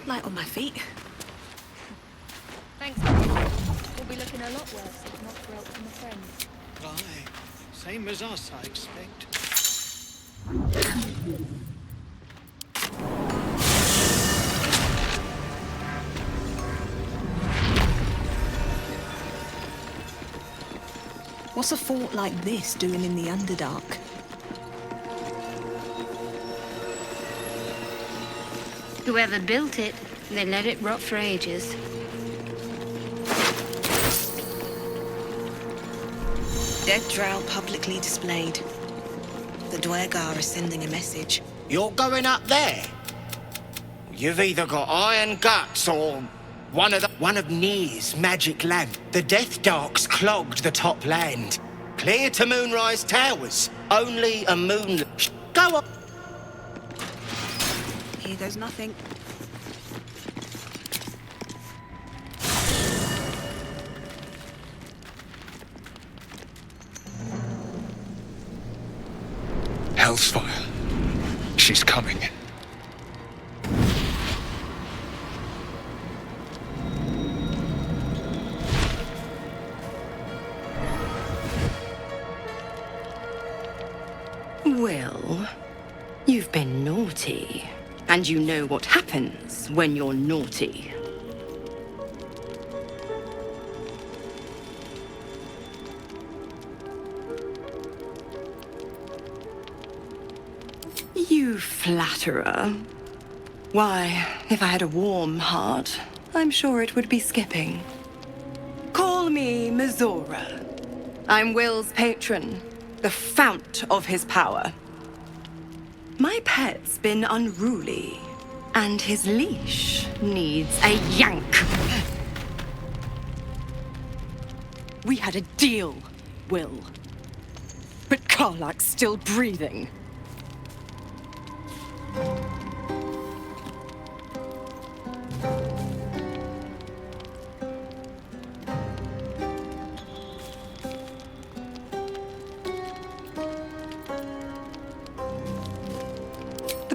Light on my feet. Thanks. We'll be looking a lot worse if not for help from a friend. Aye, same as us, I expect. What's a fort like this doing in the Underdark? Whoever built it, they let it rot for ages. Dead drow publicly displayed. The Dwergar are sending a message. You're going up there? You've either got iron guts or one of Nir's magic lamp. The Death Darks clogged the top land. Clear to Moonrise Towers. Only a moon... Go on! Here goes nothing. Hellsfire. She's coming. Well, you've been naughty. And you know what happens when you're naughty. You flatterer. Why, if I had a warm heart, I'm sure it would be skipping. Call me Mizora. I'm Will's patron, the fount of his power. My pet's been unruly, and his leash needs a yank. We had a deal, Will. But Karlak's still breathing.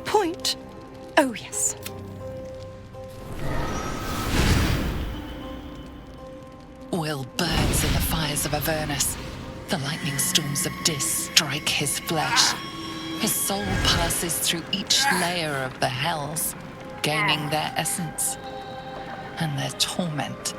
Point? Oh, yes. Will burns in the fires of Avernus. The lightning storms of Dis strike his flesh. His soul passes through each layer of the hells, gaining their essence and their torment.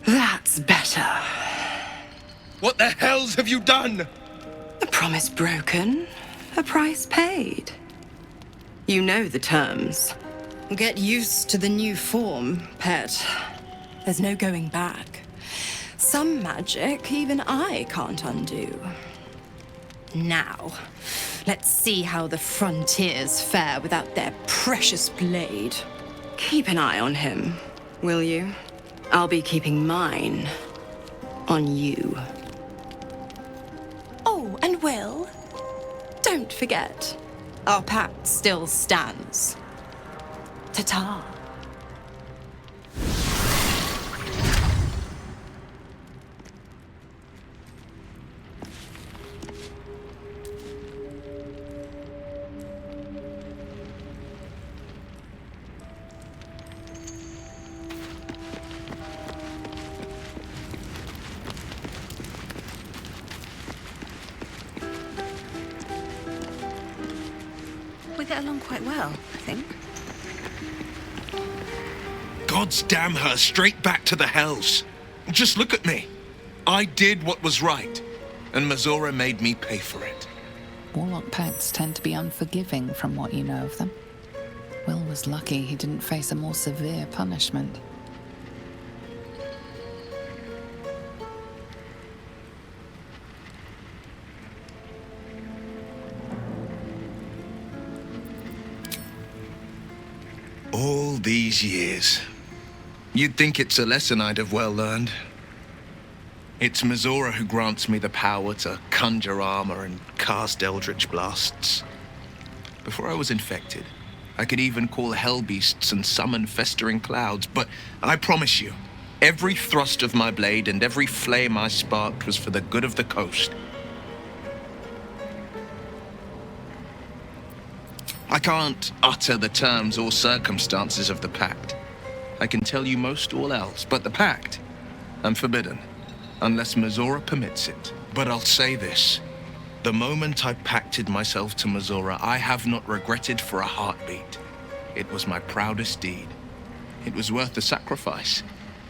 That's better. What the hells have you done? A promise broken, a price paid. You know the terms. Get used to the new form, pet. There's no going back. Some magic even I can't undo. Now, let's see how the frontiers fare without their precious blade. Keep an eye on him, will you? I'll be keeping mine on you. Oh, and Will, don't forget, our pact still stands. Ta-ta. We get along quite well, I think. Gods damn her, straight back to the hells. Just look at me. I did what was right, and Mizora made me pay for it. Warlock pacts tend to be unforgiving from what you know of them. Will was lucky he didn't face a more severe punishment. All these years. You'd think it's a lesson I'd have well learned. It's Mizora who grants me the power to conjure armor and cast eldritch blasts. Before I was infected, I could even call hell beasts and summon festering clouds, but I promise you, every thrust of my blade and every flame I sparked was for the good of the coast. I can't utter the terms or circumstances of the pact. I can tell you most all else, but the pact, I'm forbidden, unless Mizora permits it. But I'll say this. The moment I pacted myself to Mizora, I have not regretted for a heartbeat. It was my proudest deed. It was worth the sacrifice.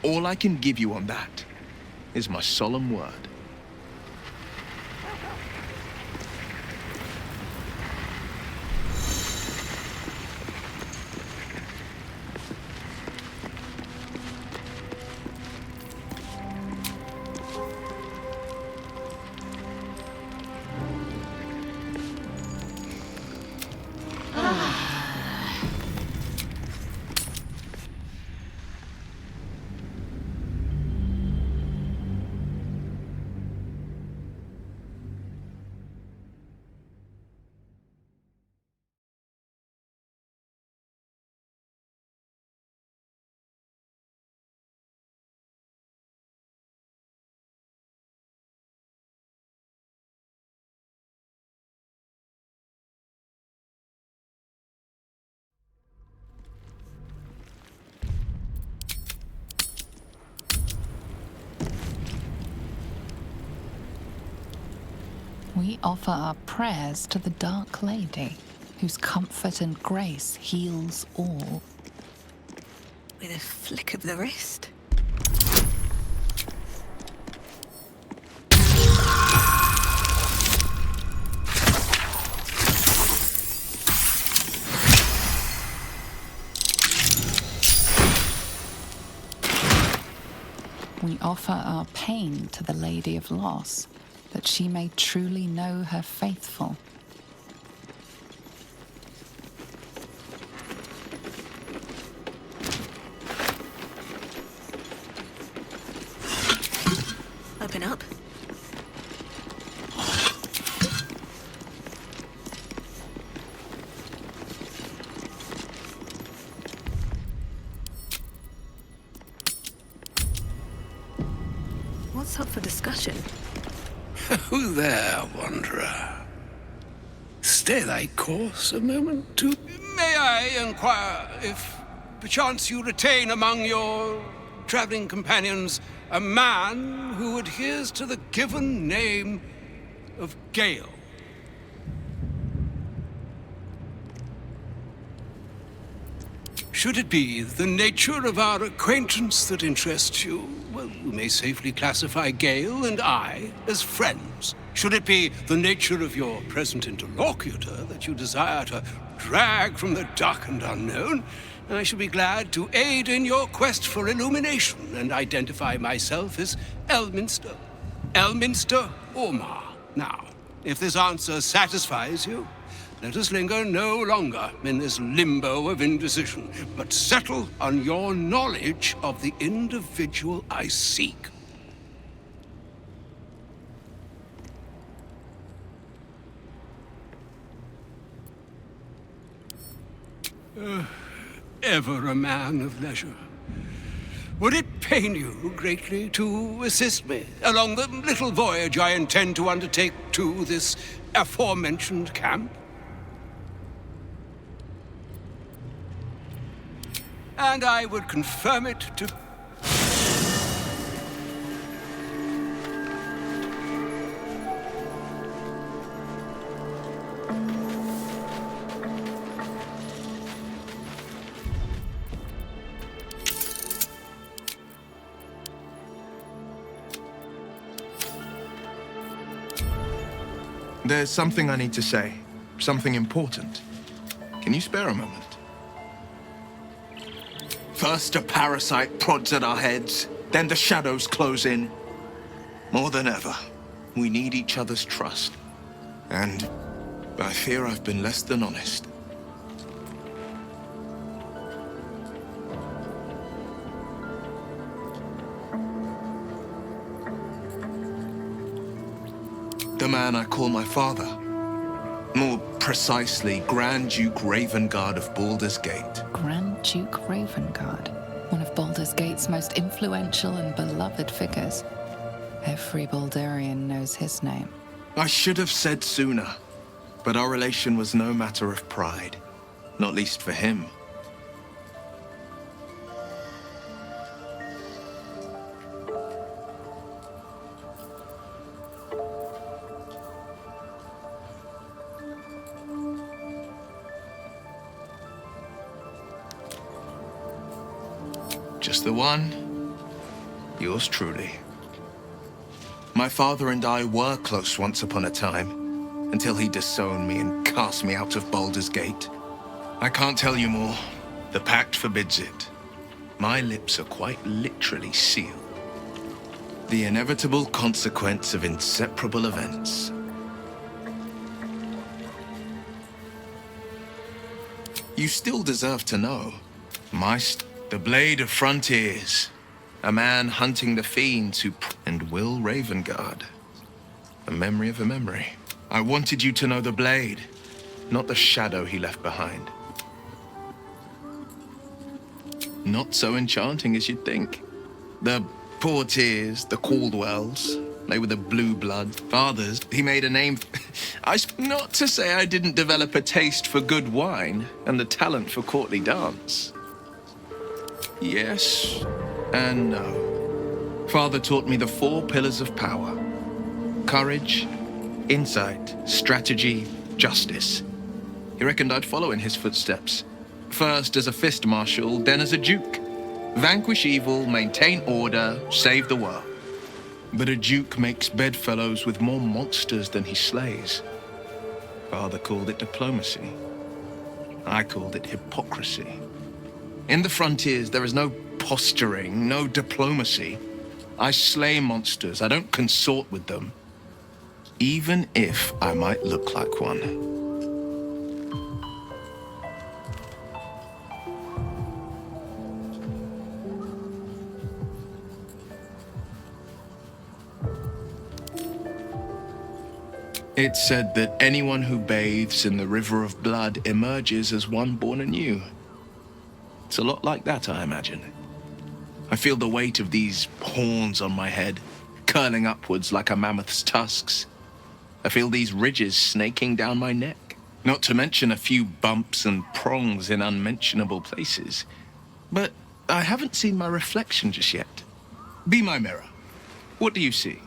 All I can give you on that is my solemn word. We offer our prayers to the Dark Lady, whose comfort and grace heals all. With a flick of the wrist. We offer our pain to the Lady of Loss, that she may truly know her faithful. Open up. What's up for discussion? Who there, wanderer? Stay thy course a moment, too. May I inquire if, perchance, you retain among your traveling companions a man who adheres to the given name of Gale? Should it be the nature of our acquaintance that interests you, well, you may safely classify Gale and I as friends. Should it be the nature of your present interlocutor that you desire to drag from the dark and unknown, I shall be glad to aid in your quest for illumination and identify myself as Elminster. Elminster Ormar. Now, if this answer satisfies you, let us linger no longer in this limbo of indecision, but settle on your knowledge of the individual I seek. Ever a man of leisure. Would it pain you greatly to assist me along the little voyage I intend to undertake to this aforementioned camp? And I would confirm it to... There's something I need to say. Something important. Can you spare a moment? First a parasite prods at our heads, then the shadows close in. More than ever, we need each other's trust. And I fear I've been less than honest. The man I call my father, more Precisely, Grand Duke Ravengard of Baldur's Gate. Grand Duke Ravengard, one of Baldur's Gate's most influential and beloved figures. Every Baldurian knows his name. I should have said sooner, but our relation was no matter of pride, not least for him. Just the one. Yours truly. My father and I were close once upon a time, until he disowned me and cast me out of Baldur's Gate. I can't tell you more. The pact forbids it. My lips are quite literally sealed. The inevitable consequence of inseparable events. You still deserve to know. The Blade of Frontiers. A man hunting the fiends and Will Ravengard. A memory of a memory. I wanted you to know the Blade, not the shadow he left behind. Not so enchanting as you'd think. The Portiers, the Caldwells, they were the blue blood fathers. He made a name. Not to say I didn't develop a taste for good wine and the talent for courtly dance. Yes and no. Father taught me the 4 pillars of power. Courage, insight, strategy, justice. He reckoned I'd follow in his footsteps. First as a fist marshal, then as a duke. Vanquish evil, maintain order, save the world. But a duke makes bedfellows with more monsters than he slays. Father called it diplomacy. I called it hypocrisy. In the frontiers, there is no posturing, no diplomacy. I slay monsters, I don't consort with them. Even if I might look like one. It's said that anyone who bathes in the river of blood emerges as one born anew. It's a lot like that, I imagine. I feel the weight of these horns on my head, curling upwards like a mammoth's tusks. I feel these ridges snaking down my neck. Not to mention a few bumps and prongs in unmentionable places. But I haven't seen my reflection just yet. Be my mirror. What do you see?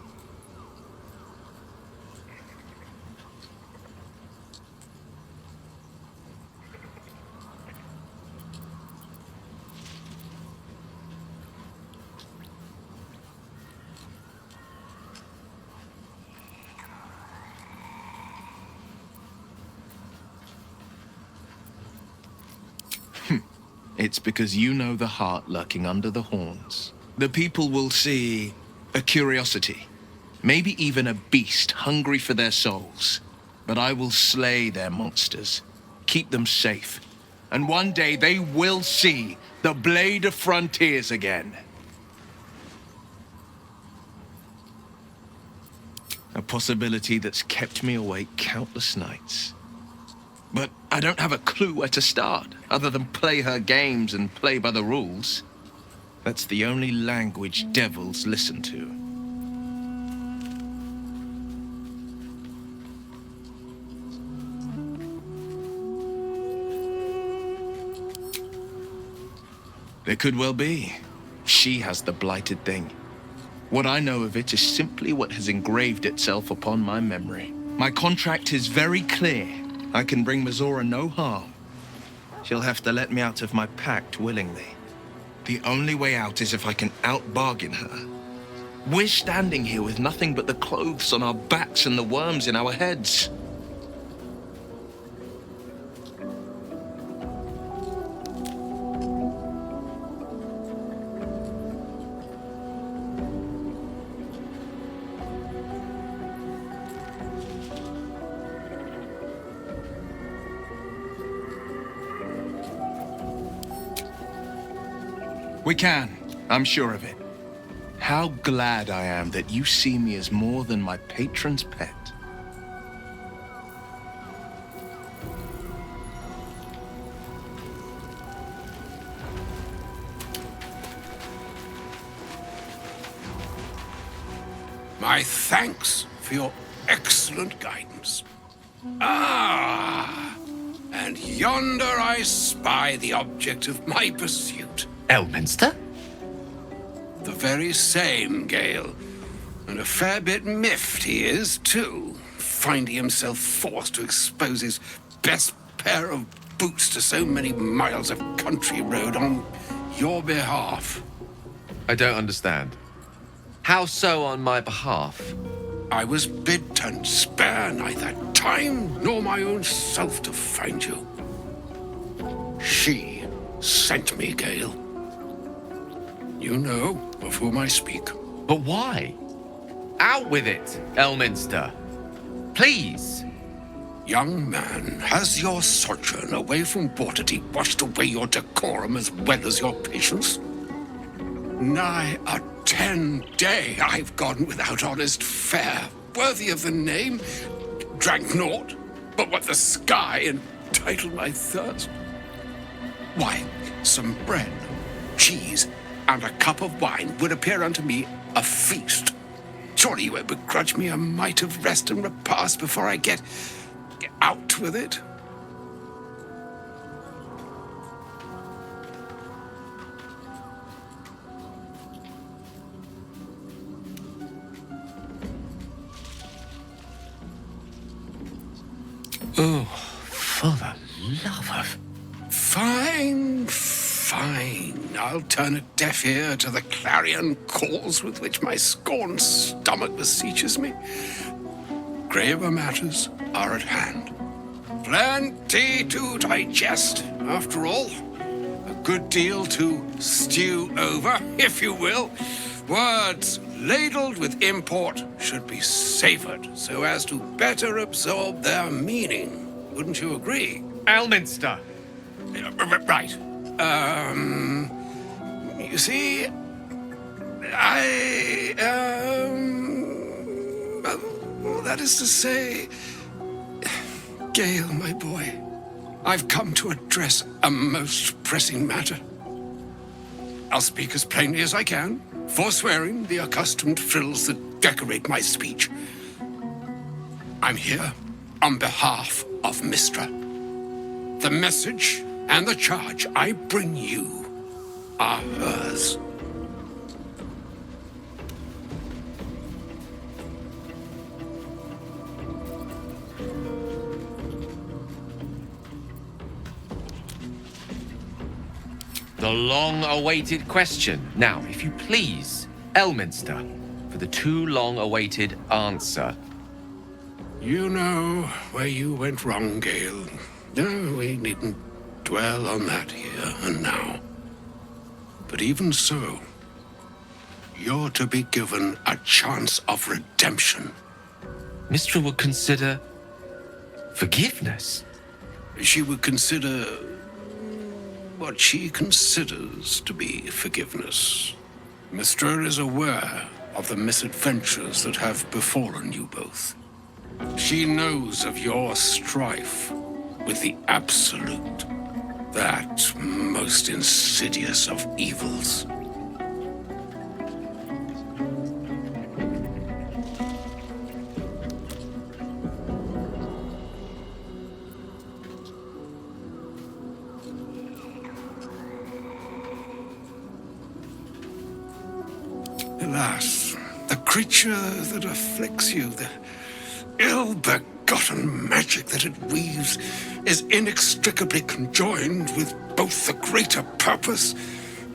It's because you know the heart lurking under the horns. The people will see a curiosity, maybe even a beast hungry for their souls. But I will slay their monsters, keep them safe, and one day they will see the Blade of Frontiers again. A possibility that's kept me awake countless nights. But I don't have a clue where to start, other than play her games and play by the rules. That's the only language devils listen to. There could well be. She has the blighted thing. What I know of it is simply what has engraved itself upon my memory. My contract is very clear. I can bring Mizora no harm. She'll have to let me out of my pact willingly. The only way out is if I can out-bargain her. We're standing here with nothing but the clothes on our backs and the worms in our heads. We can. I'm sure of it. How glad I am that you see me as more than my patron's pet. My thanks for your excellent guidance. Ah, and yonder I spy the object of my pursuit. Elminster? The very same, Gale. And a fair bit miffed he is, too, finding himself forced to expose his best pair of boots to so many miles of country road on your behalf. I don't understand. How so on my behalf? I was bid and spare neither time nor my own self to find you. She sent me, Gale. You know of whom I speak. But why? Out with it, Elminster. Please. Young man, has your sojourn away from Bortity washed away your decorum as well as your patience? Nigh a 10-day I've gone without honest fare, worthy of the name, drank naught but what the sky entitled my thirst. Why, some bread, cheese, and a cup of wine would appear unto me a feast. Surely you won't begrudge me a mite of rest and repast before I get out with it? Oh, for the love of... Fine, fine. I'll turn a deaf ear to the clarion calls with which my scorned stomach beseeches me. Graver matters are at hand. Plenty to digest, after all. A good deal to stew over, if you will. Words ladled with import should be savored so as to better absorb their meaning. Wouldn't you agree? Elminster! Right. You see, well, that is to say, Gale, my boy, I've come to address a most pressing matter. I'll speak as plainly as I can, forswearing the accustomed frills that decorate my speech. I'm here on behalf of Mistra. The message and the charge I bring you are hers. The long-awaited question. Now, if you please, Elminster, for the too long-awaited answer. You know where you went wrong, Gale. No, we needn't dwell on that here and now. But even so, you're to be given a chance of redemption. Mistra would consider forgiveness. She would consider what she considers to be forgiveness. Mistra is aware of the misadventures that have befallen you both. She knows of your strife with the Absolute, that most insidious of evils. Alas, the creature that afflicts you, the ill-begotten magic that it weaves, is inextricably conjoined with both the greater purpose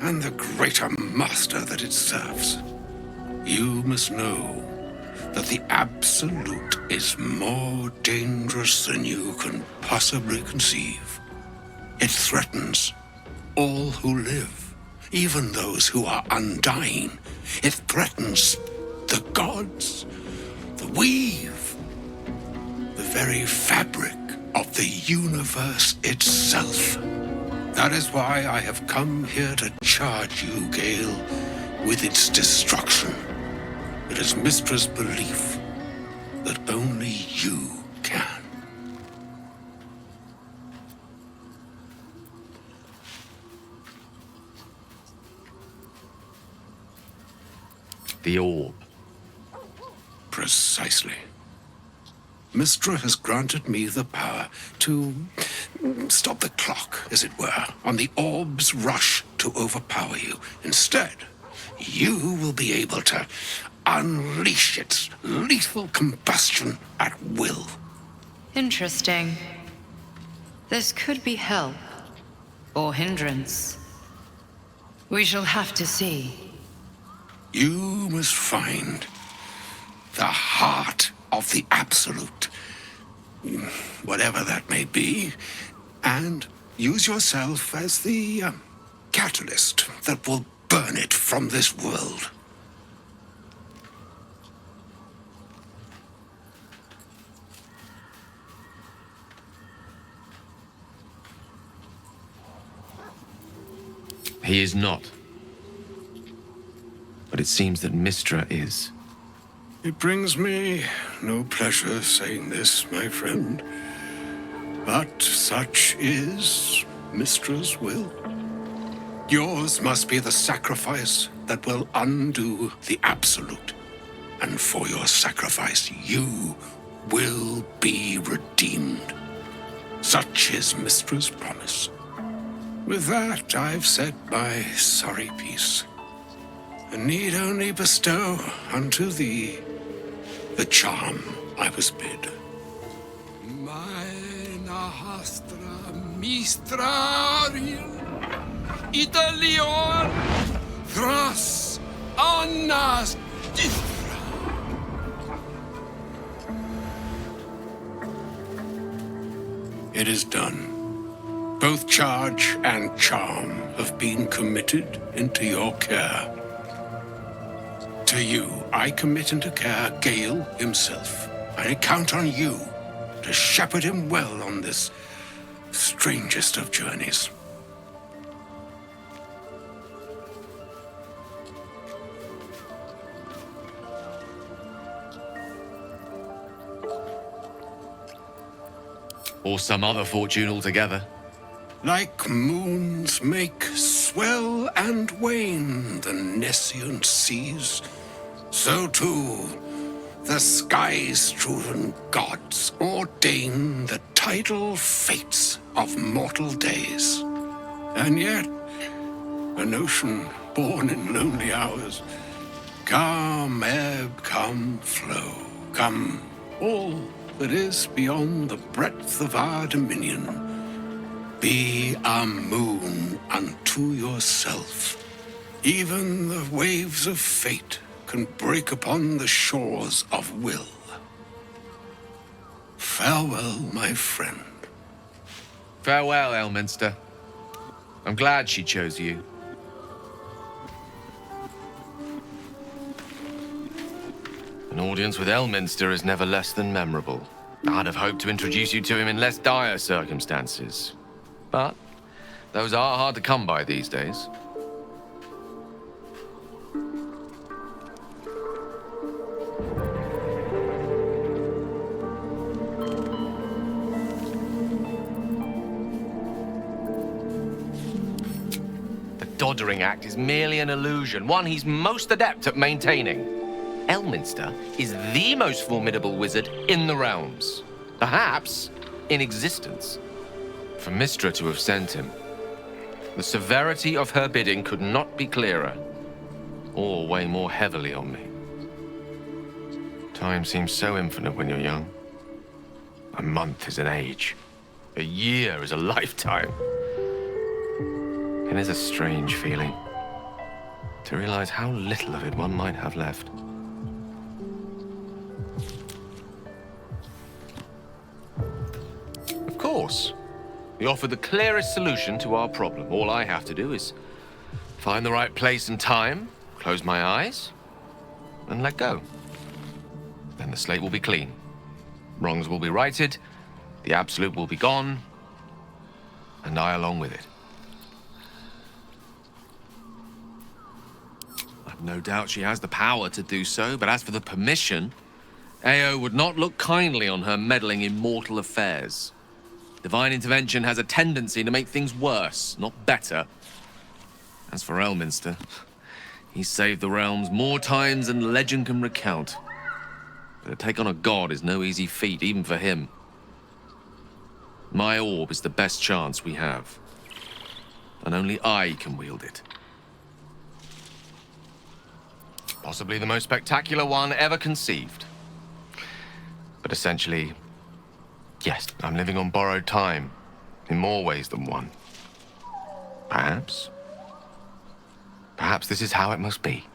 and the greater master that it serves. You must know that the Absolute is more dangerous than you can possibly conceive. It threatens all who live, even those who are undying. It threatens the gods, the weave, the very fabric of the universe itself. That is why I have come here to charge you, Gale, with its destruction. It is Mistra's belief that only you can. The orb. Precisely. Mystra has granted me the power to stop the clock, as it were, on the orb's rush to overpower you. Instead, you will be able to unleash its lethal combustion at will. Interesting. This could be help, or hindrance. We shall have to see. You must find the heart of the Absolute, whatever that may be, and use yourself as the catalyst that will burn it from this world. He is not. But it seems that Mystra is. It brings me no pleasure saying this, my friend, but such is Mystra's will. Yours must be the sacrifice that will undo the Absolute, and for your sacrifice you will be redeemed. Such is Mystra's promise. With that, I've said my sorry piece, and need only bestow unto thee the charm I was bid. Mina hastra mistrarium Italior thras annas dithra. It is done. Both charge and charm have been committed into your care. To you, I commit into care Gale himself. I count on you to shepherd him well on this strangest of journeys. Or some other fortune altogether. Like moons make swell and wane the nescient seas, so too the sky-strewn gods ordain the tidal fates of mortal days. And yet, an ocean born in lonely hours, come ebb, come flow, come all that is beyond the breadth of our dominion. Be a moon unto yourself. Even the waves of fate can break upon the shores of will. Farewell, my friend. Farewell, Elminster. I'm glad she chose you. An audience with Elminster is never less than memorable. I'd have hoped to introduce you to him in less dire circumstances. But those are hard to come by these days. The Doddering Act is merely an illusion, one he's most adept at maintaining. Elminster is the most formidable wizard in the realms, perhaps in existence. For Mystra to have sent him, the severity of her bidding could not be clearer, or weigh more heavily on me. Time seems so infinite when you're young. A month is an age. A year is a lifetime. It is a strange feeling to realize how little of it one might have left. Of course. We offer the clearest solution to our problem. All I have to do is find the right place and time, close my eyes, and let go. Then the slate will be clean. Wrongs will be righted, the Absolute will be gone, and I along with it. I've no doubt she has the power to do so, but as for the permission, Ao would not look kindly on her meddling in mortal affairs. Divine intervention has a tendency to make things worse, not better. As for Elminster, he's saved the realms more times than legend can recount. but to take on a god is no easy feat, even for him. My orb is the best chance we have, and only I can wield it. Possibly the most spectacular one ever conceived. But essentially, yes, I'm living on borrowed time, in more ways than one. Perhaps this is how it must be.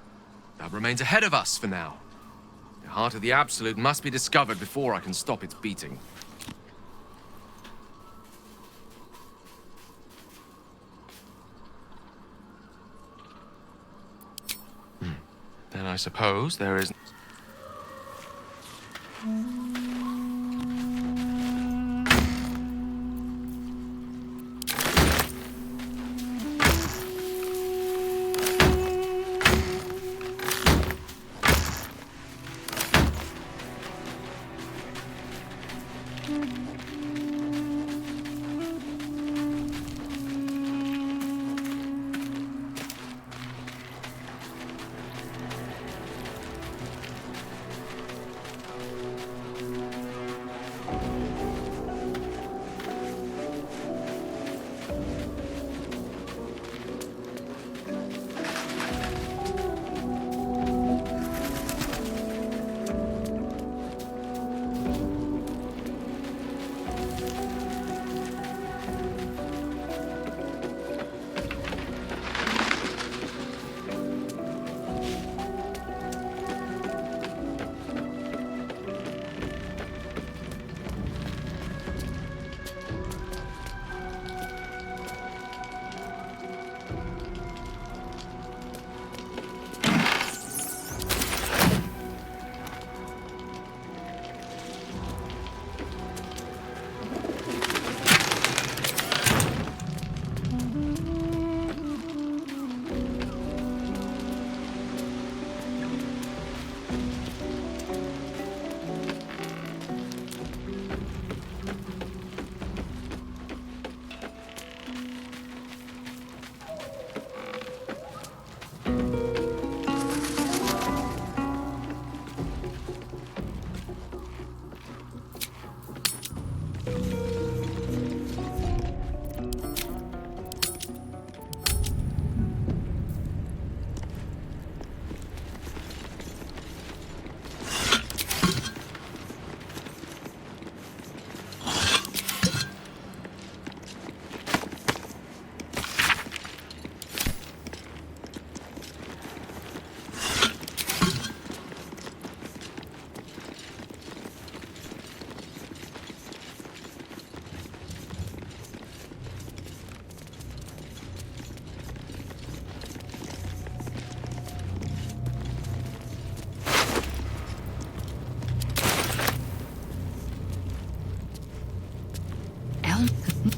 That remains ahead of us for now. The heart of the Absolute must be discovered before I can stop its beating. Then I suppose there is...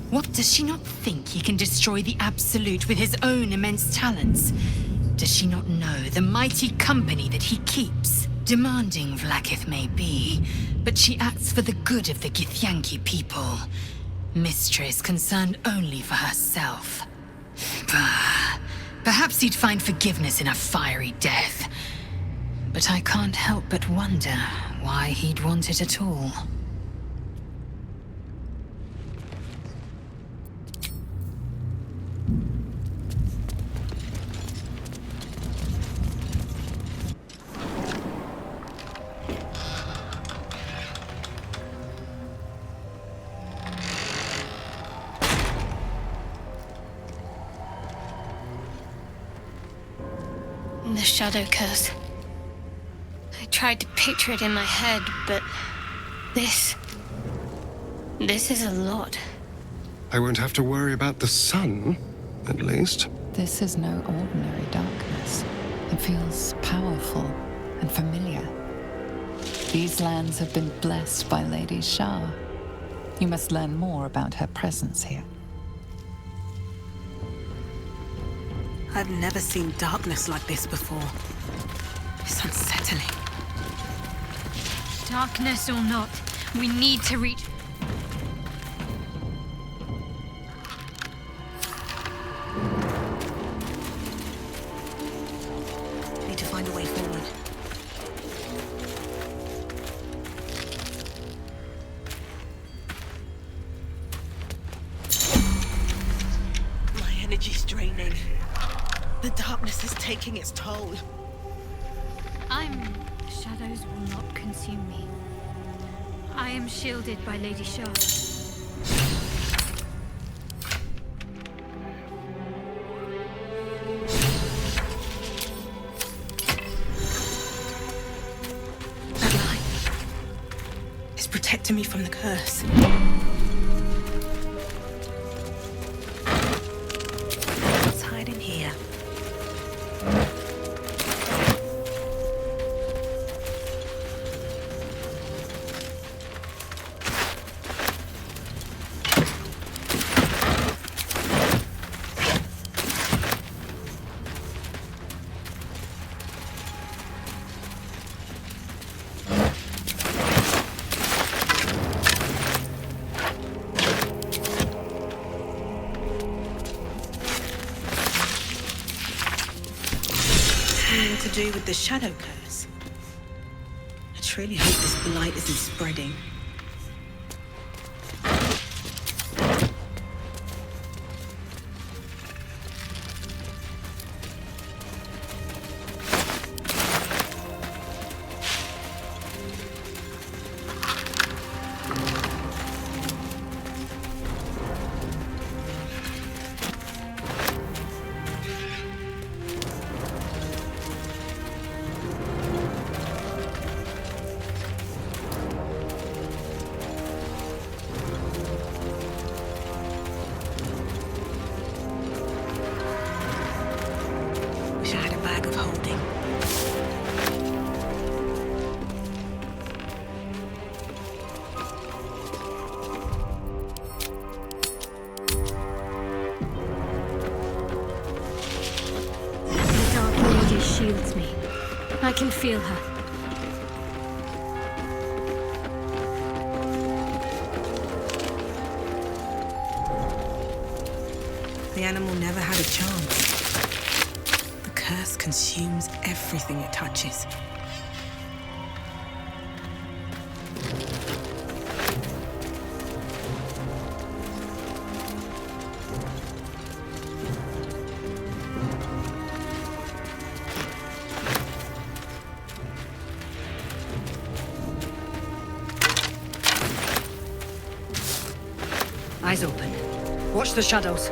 What, does she not think he can destroy the Absolute with his own immense talents? Does she not know the mighty company that he keeps? Demanding Vlaakith may be, but she acts for the good of the Githyanki people. Mistress concerned only for herself. Bah. Perhaps he'd find forgiveness in a fiery death. But I can't help but wonder why he'd want it at all. The shadow curse. I tried to picture it in my head, but this is a lot. I won't have to worry about the sun, at least. This is no ordinary darkness. It feels powerful and familiar. These lands have been blessed by Lady Shah. You must learn more about her presence here. I've never seen darkness like this before. It's unsettling. Darkness or not, we need to reach... Need to find a way forward. taking its toll. Shadows will not consume me. I am shielded by Lady Shah. That light is protecting me from the curse. Let's hide in here. To do with the shadow curse. I truly hope this blight isn't spreading. Wish I had a bag of holding. The Dark Lady shields me. I can feel her. The animal never had a chance. The curse consumes everything it touches. Eyes open. Watch the shadows.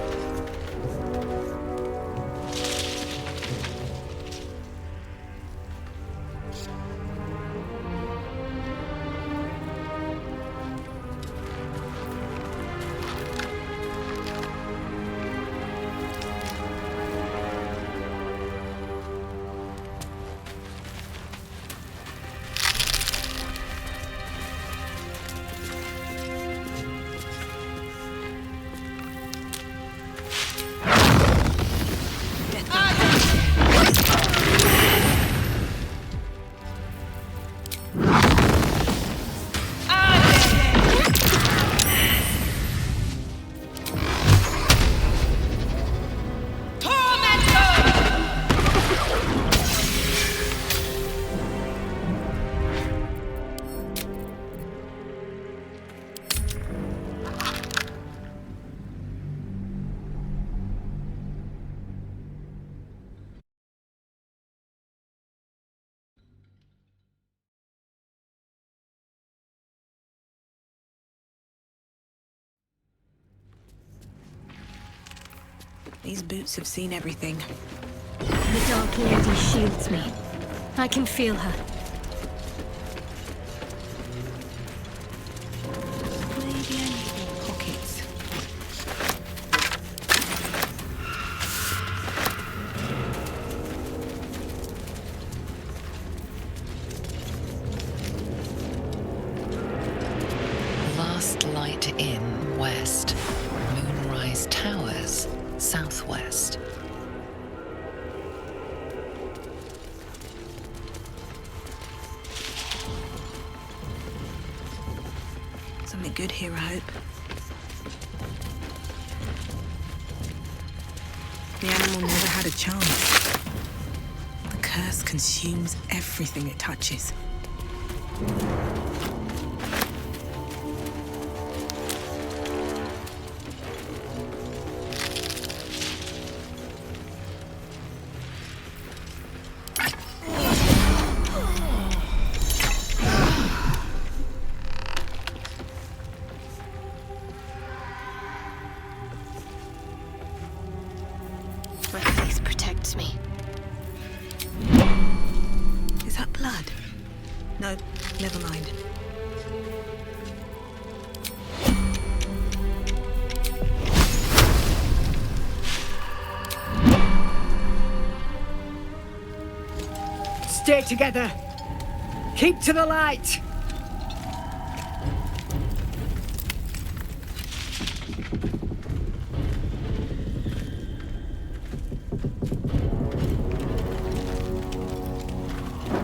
These boots have seen everything. The Dark Lady shields me. I can feel her. Maybe I need more pockets. Last light in west. Moonrise Towers southwest. Something good here, I hope. The animal never had a chance. The curse consumes everything it touches. No, never mind. Stay together. Keep to the light.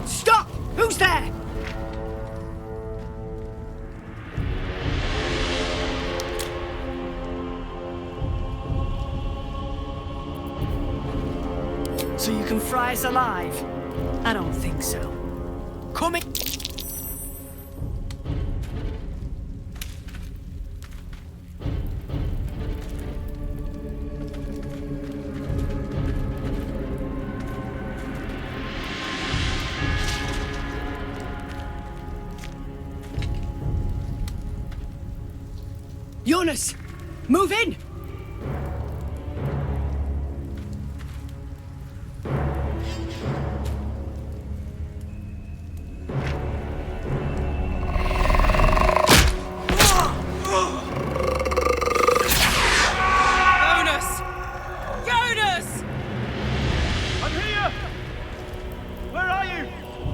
Stop! Who's there? So you can fry us alive? I don't think so. Come in. Jonas, move in!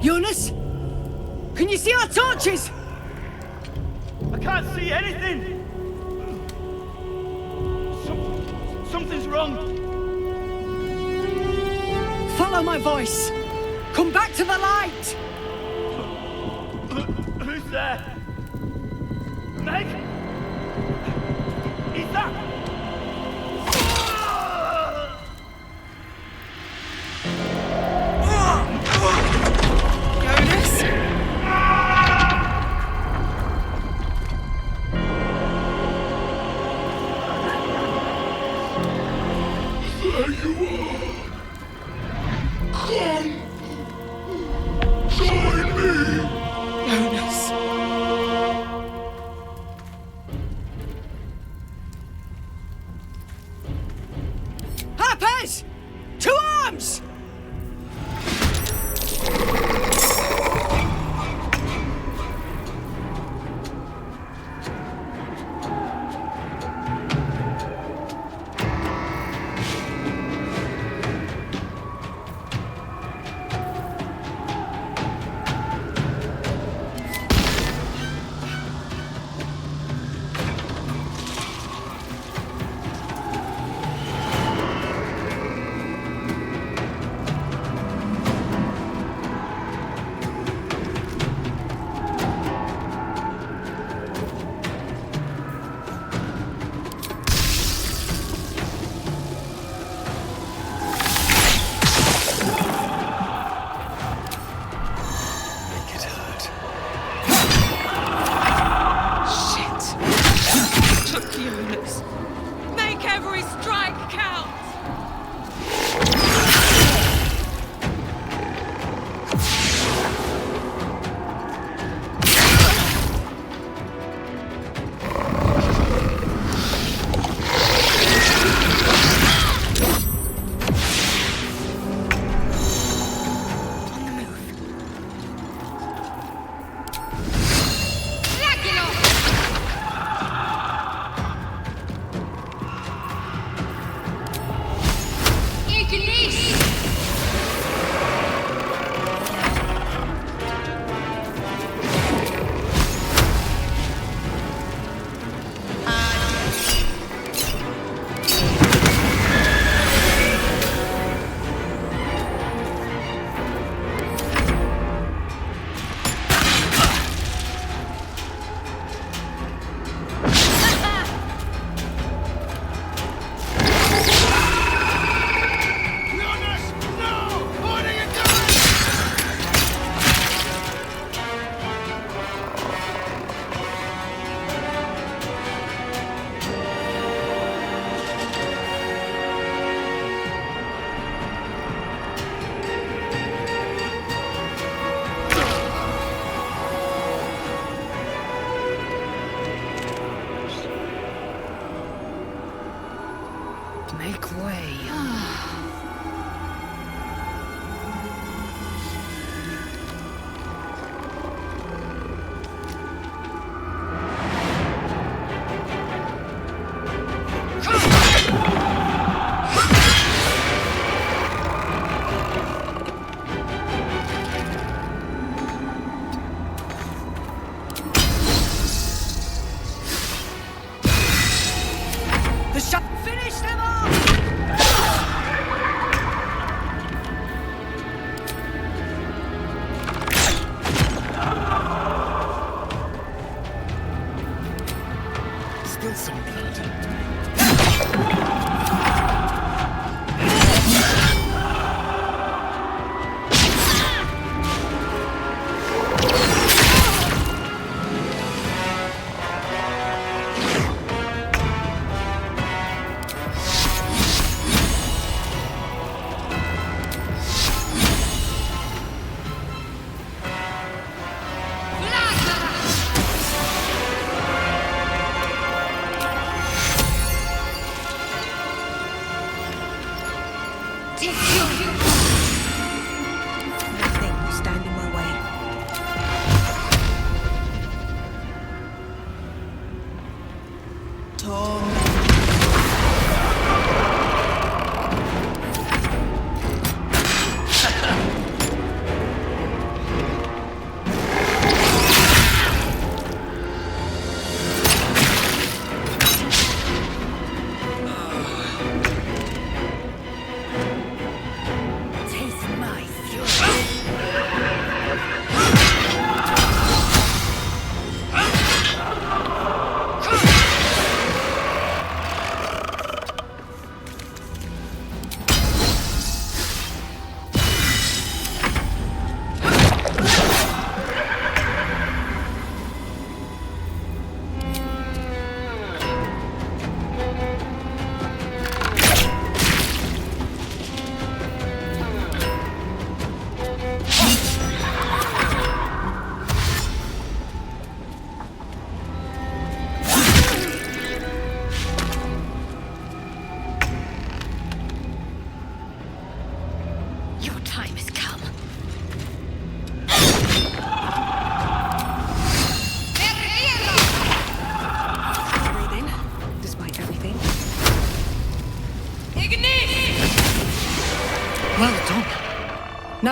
Jonas? Can you see our torches? I can't see anything! Something's wrong! Follow my voice! Come back to the light! Who's there? Meg? Is that...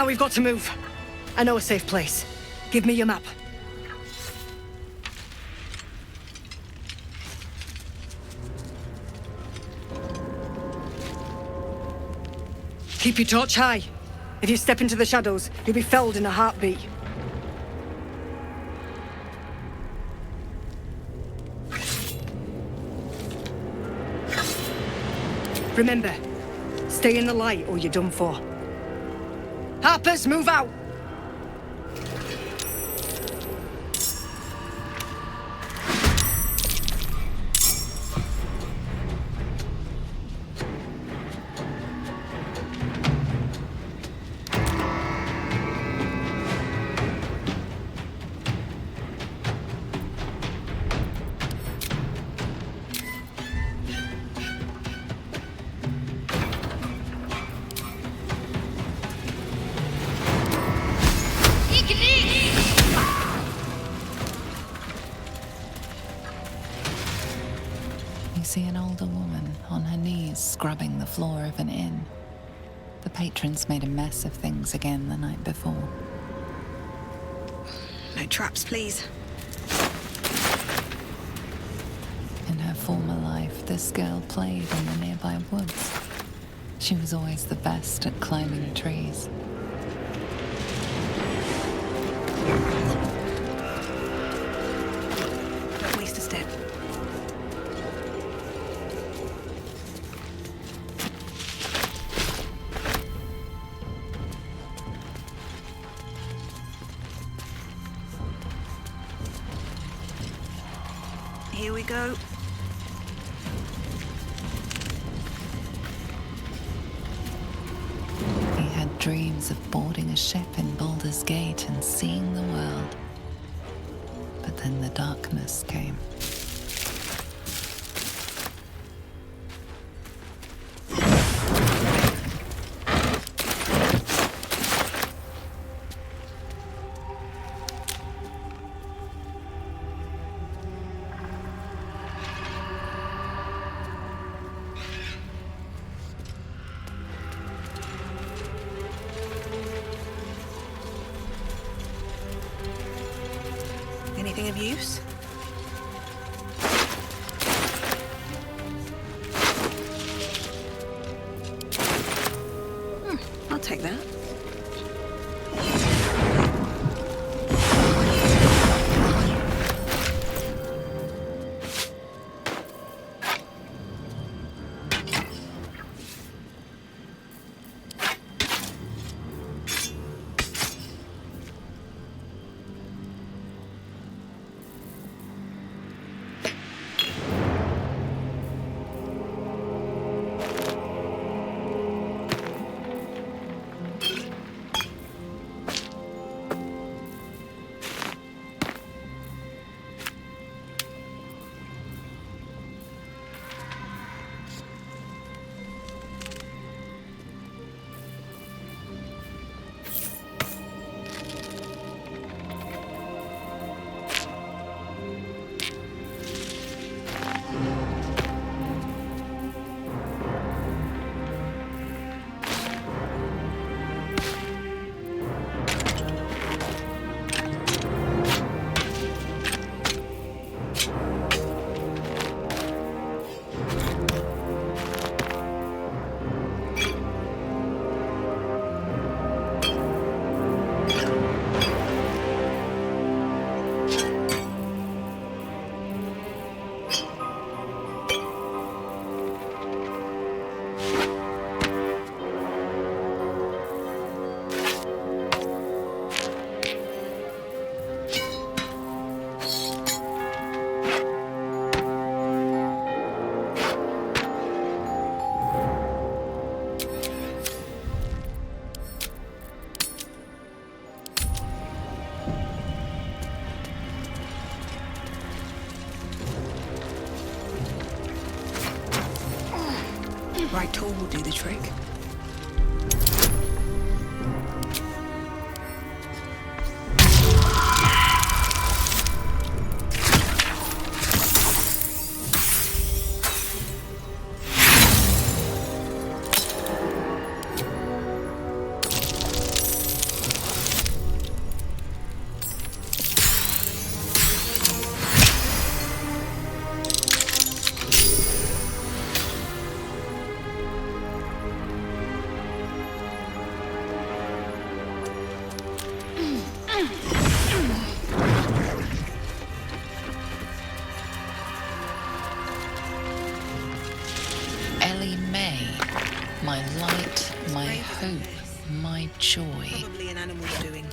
Now we've got to move. I know a safe place. Give me your map. Keep your torch high. If you step into the shadows, you'll be felled in a heartbeat. Remember, stay in the light or you're done for. Harpers, move out! You see an older woman on her knees scrubbing the floor of an inn. The patrons made a mess of things again the night before. No traps, please. In her former life, this girl played in the nearby woods. She was always the best at climbing trees. Don't waste a step. Here we go. He had dreams of boarding a ship in Baldur's Gate and seeing the world. But then the darkness came. Anything of use? I'll take that. Right tool will do the trick. joy. Probably an animal's doing.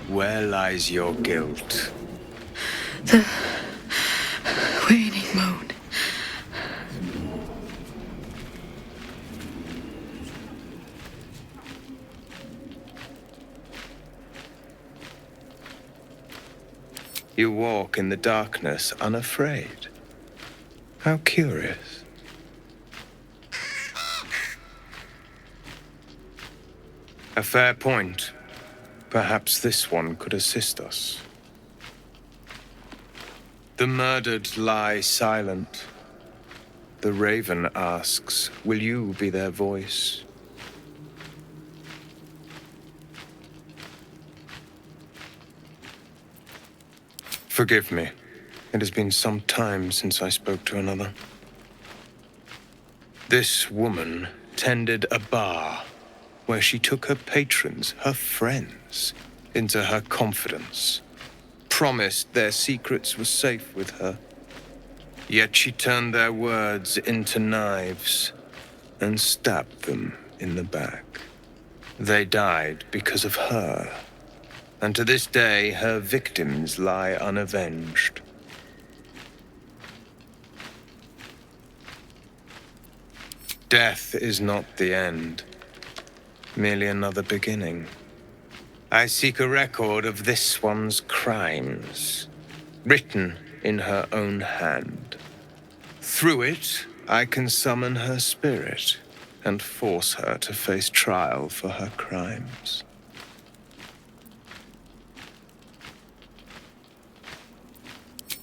Where lies your guilt? The waning moon. You walk in the darkness unafraid. How curious. A fair point. Perhaps this one could assist us. The murdered lie silent. The raven asks, will you be their voice? Forgive me. It has been some time since I spoke to another. This woman tended a bar where she took her patrons, her friends, into her confidence, promised their secrets were safe with her. Yet she turned their words into knives and stabbed them in the back. They died because of her, and to this day her victims lie unavenged. Death is not the end. Merely another beginning. I seek a record of this one's crimes, written in her own hand. Through it, I can summon her spirit and force her to face trial for her crimes.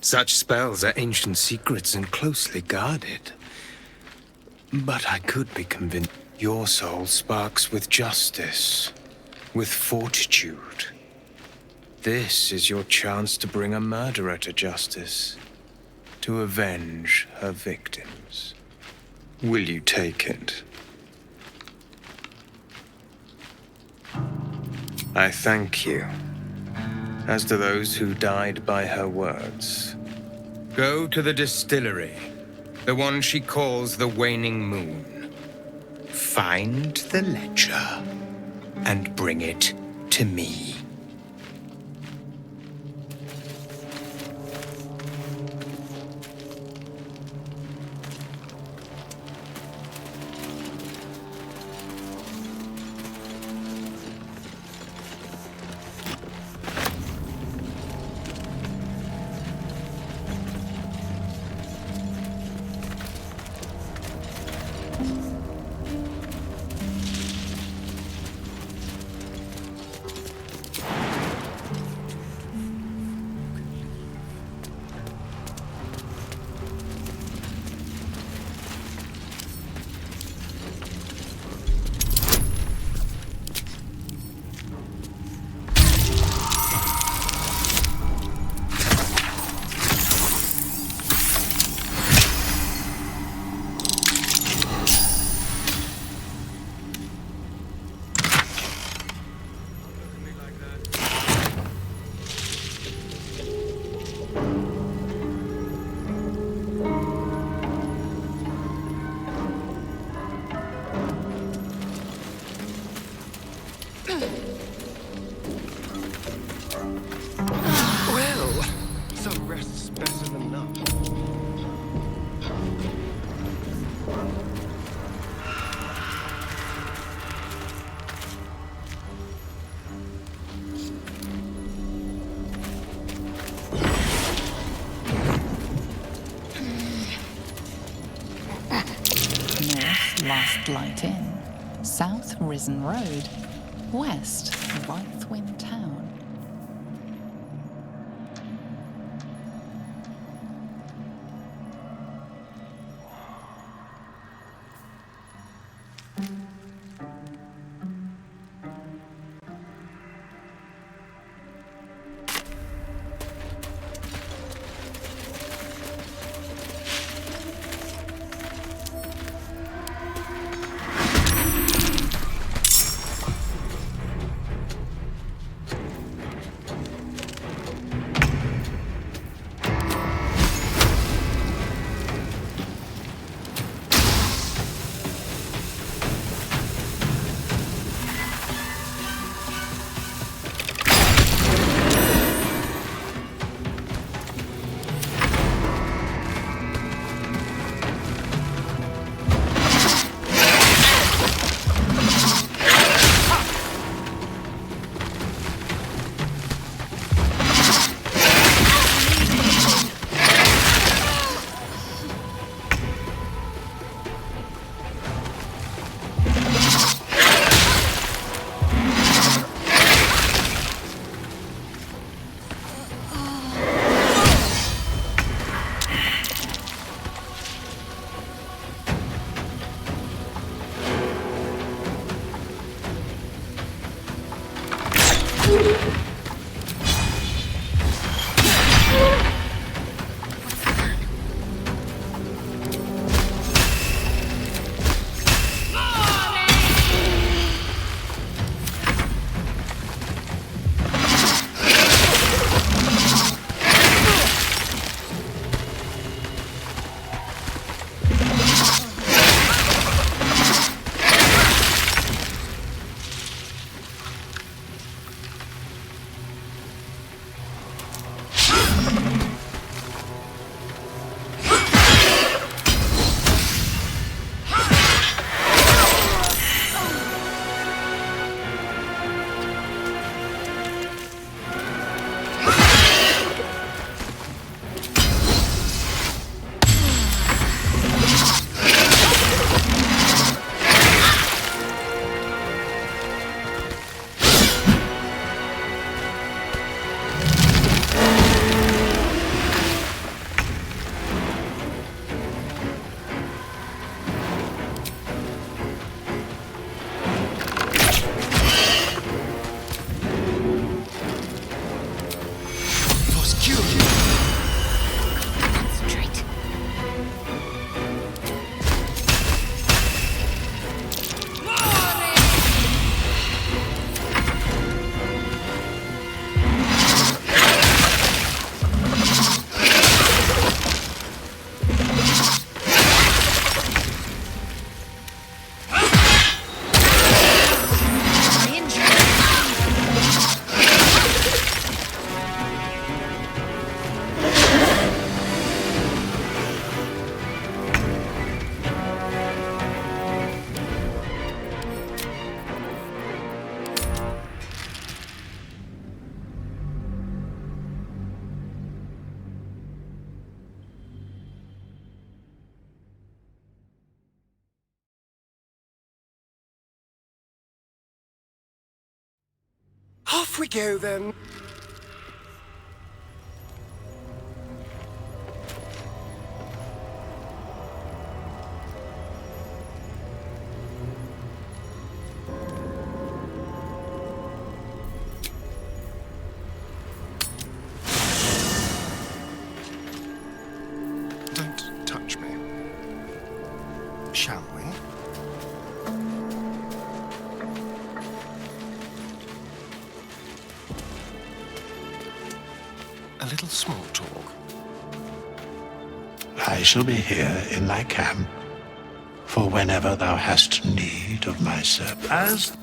Such spells are ancient secrets and closely guarded. But I could be convinced. Your soul sparks with justice, with fortitude. This is your chance to bring a murderer to justice, to avenge her victims. Will you take it? I thank you, as do those who died by her words. Go to the distillery, the one she calls the Waning Moon. Find the ledger and bring it to me. Last Light Inn, South Risen Road, West Rythwin Town. Off we go then. Don't touch me. Shall we? A little small talk. I shall be here in thy camp for whenever thou hast need of my service. As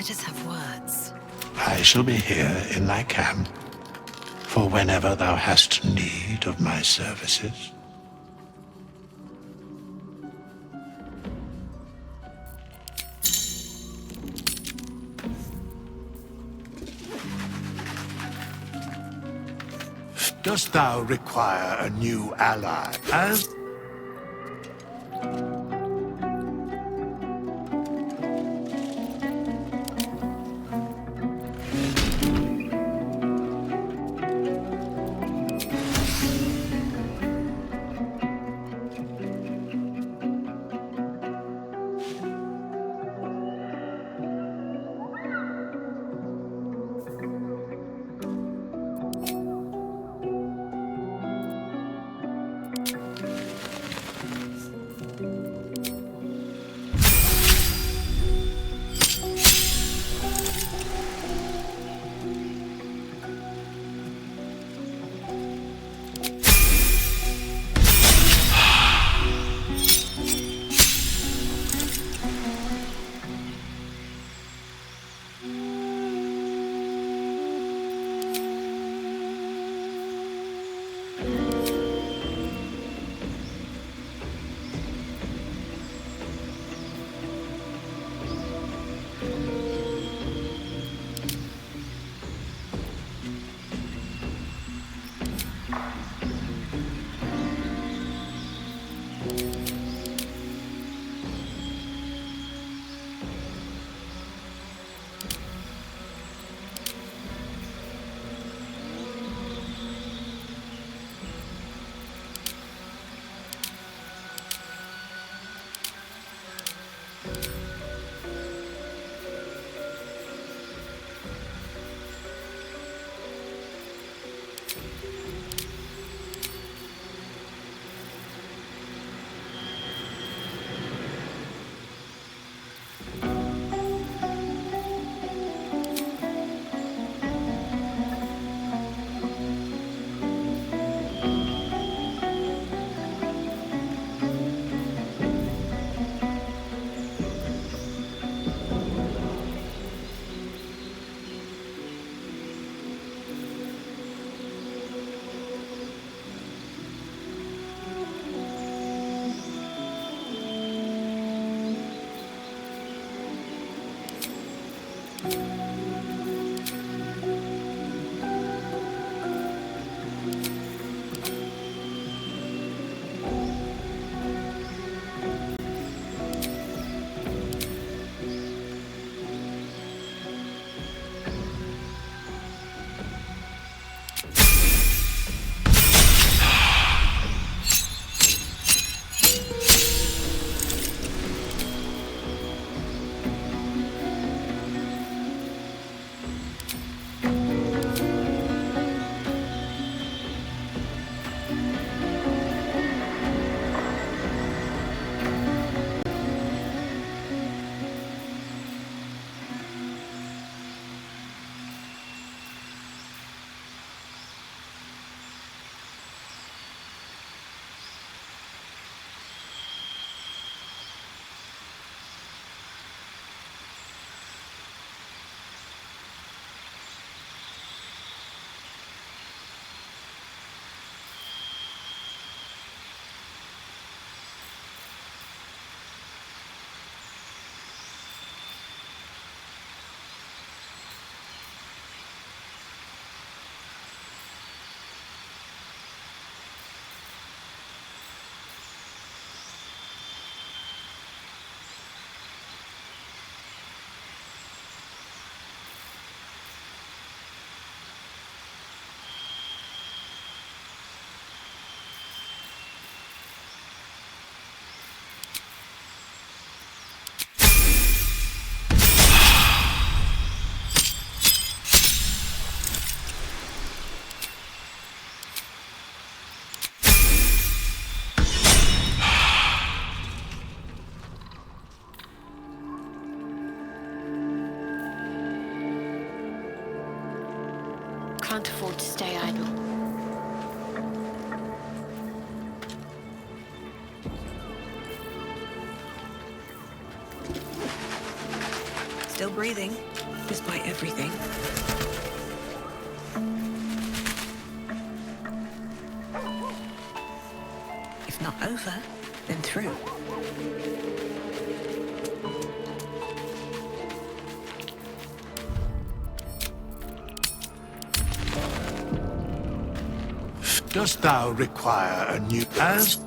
Let us have words. I shall be here in thy camp for whenever thou hast need of my services. Dost thou require a new ally? As Can't afford to stay idle. Still breathing. despite everything. If not over, then through. Dost thou require a new as?